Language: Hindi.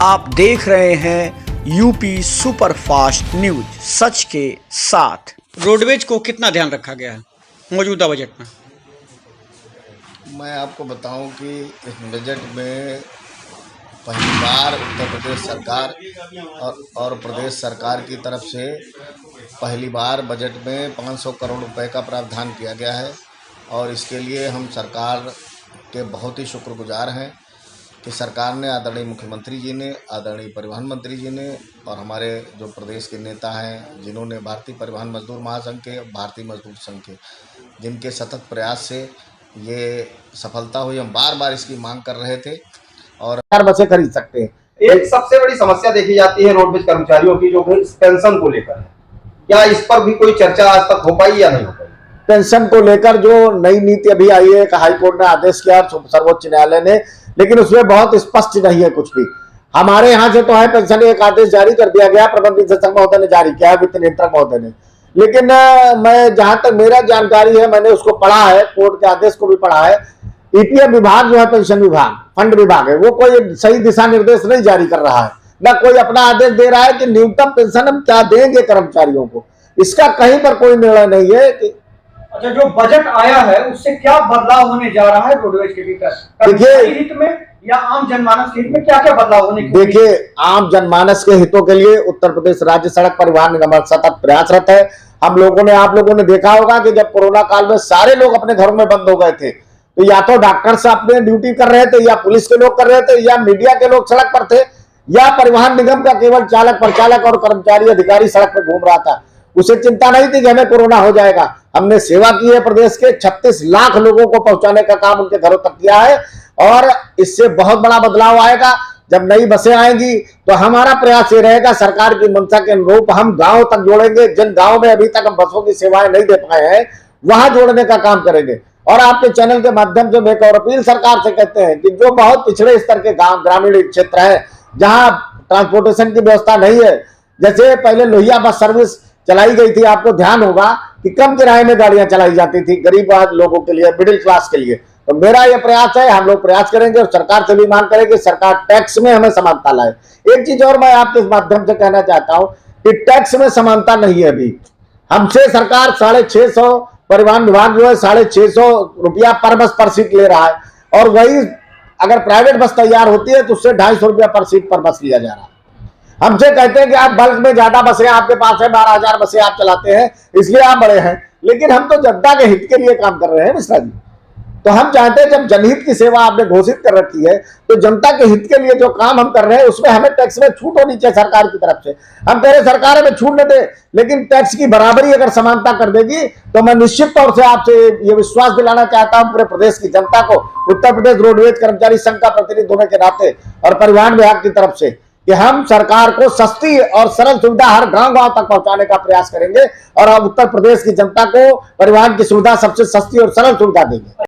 आप देख रहे हैं यूपी सुपरफास्ट न्यूज, सच के साथ। रोडवेज को कितना ध्यान रखा गया है मौजूदा बजट में? मैं आपको बताऊं कि इस बजट में पहली बार उत्तर प्रदेश सरकार और प्रदेश सरकार की तरफ से पहली बार बजट में 500 करोड़ रुपए का प्रावधान किया गया है और इसके लिए हम सरकार के बहुत ही शुक्रगुजार हैं कि सरकार ने, आदरणीय मुख्यमंत्री जी ने, आदरणीय परिवहन मंत्री जी ने और हमारे जो प्रदेश के नेता हैं जिन्होंने भारतीय परिवहन मजदूर महासंघ के, भारतीय मजदूर संघ के, जिनके सतत प्रयास से ये सफलता हुई। हम बार बार इसकी मांग कर रहे थे और 4 बसें खरीद सकते हैं। एक सबसे बड़ी समस्या देखी जाती है रोडवेज कर्मचारियों की, जो पेंशन को लेकर है। क्या इस पर भी कोई चर्चा आज तक हो पाई या नहीं हो पाई? पेंशन को लेकर जो नई नीति अभी आई है, हाई कोर्ट ने आदेश किया, सर्वोच्च न्यायालय ने, लेकिन उसमें बहुत स्पष्ट नहीं है कुछ भी। हमारे यहाँ से तो है पेंशन, एक आदेश जारी कर दिया गया, प्रबंध निदेशक महोदय ने जारी किया है, वित्त नियंत्रक महोदय ने। लेकिन मैं, जहां तक मेरा जानकारी है, मैंने उसको पढ़ा है, कोर्ट के आदेश को भी पढ़ा है। ईपीएफ विभाग जो है, पेंशन विभाग, फंड विभाग है, वो कोई सही दिशा निर्देश नहीं जारी कर रहा है, न कोई अपना आदेश दे रहा है कि न्यूनतम पेंशन हम क्या देंगे कर्मचारियों को। इसका कहीं पर कोई निर्णय नहीं है कि अच्छा, जो बजट आया है उससे क्या बदलाव होने जा रहा है रोडवेज के भीतर? देखिए, हित में या आम जनमानस के हित में क्या क्या बदलाव होने? देखिए, आम जनमानस के हितों के लिए उत्तर प्रदेश राज्य सड़क परिवहन निगम सतत प्रयासरत है। हम लोगों ने, आप लोगों ने देखा होगा कि जब कोरोना काल में सारे लोग अपने घरों में बंद हो गए थे, तो या तो डॉक्टर साहब अपने ड्यूटी कर रहे थे, या पुलिस के लोग कर रहे थे, या मीडिया के लोग सड़क पर थे, या परिवहन निगम का केवल चालक, परिचालक और कर्मचारी अधिकारी सड़क पर घूम रहा था। उसे चिंता नहीं थी कि हमें कोरोना हो जाएगा। हमने सेवा की है, प्रदेश के 36 लाख लोगों को पहुंचाने का काम उनके घरों तक किया है और इससे बहुत बड़ा बदलाव आएगा। जब नई बसें आएंगी तो हमारा प्रयास ये रहेगा, सरकार की मंशा के अनुरूप हम गांव तक जोड़ेंगे। जिन गांव में अभी तक हम बसों की सेवाएं नहीं दे पाए हैं, वहां जोड़ने का काम करेंगे। और आपके चैनल के माध्यम से एक और अपील सरकार से कहते हैं कि जो बहुत पिछड़े स्तर के गांव, ग्रामीण क्षेत्र है, जहां ट्रांसपोर्टेशन की व्यवस्था नहीं है, जैसे पहले लोहिया बस सर्विस चलाई गई थी, आपको ध्यान होगा कि कम किराए में गाड़ियां चलाई जाती थी गरीब लोगों के लिए, मिडिल क्लास के लिए। तो मेरा यह प्रयास है, हम लोग प्रयास करेंगे और सरकार से भी मांग करेंगे, सरकार टैक्स में हमें समानता लाए। एक चीज और मैं आपके माध्यम से कहना चाहता हूं कि टैक्स में समानता नहीं है अभी। हमसे सरकार 650, परिवहन विभाग जो है 650 रुपया पर बस पर सीट ले रहा है, और वही अगर प्राइवेट बस तैयार होती है तो उससे 250 रुपया पर सीट पर बस लिया जा रहा है। हमसे कहते हैं कि आप बल्क में ज्यादा बसें आपके पास है, 12,000 बसें आप चलाते हैं, इसलिए आप बड़े हैं। लेकिन हम तो जनता के हित के लिए काम कर रहे हैं मिश्रा जी। तो हम चाहते हैं, जब जनहित की सेवा आपने घोषित कर रखी है, तो जनता के हित के लिए जो काम हम कर रहे हैं उसमें हमें टैक्स में छूट होनी चाहिए सरकार की तरफ से। हम कह रहे सरकार हमें छूट न दे, लेकिन टैक्स की बराबरी अगर समानता कर देगी तो मैं निश्चित तौर से आपसे ये विश्वास दिलाना चाहता हूं पूरे प्रदेश की जनता को, उत्तर प्रदेश रोडवेज कर्मचारी संघ का प्रतिनिधि होने के नाते और परिवहन विभाग की तरफ से, कि हम सरकार को सस्ती और सरल सुविधा हर गांव-गांव तक पहुंचाने का प्रयास करेंगे और अब उत्तर प्रदेश की जनता को परिवहन की सुविधा सबसे सस्ती और सरल सुविधा देंगे।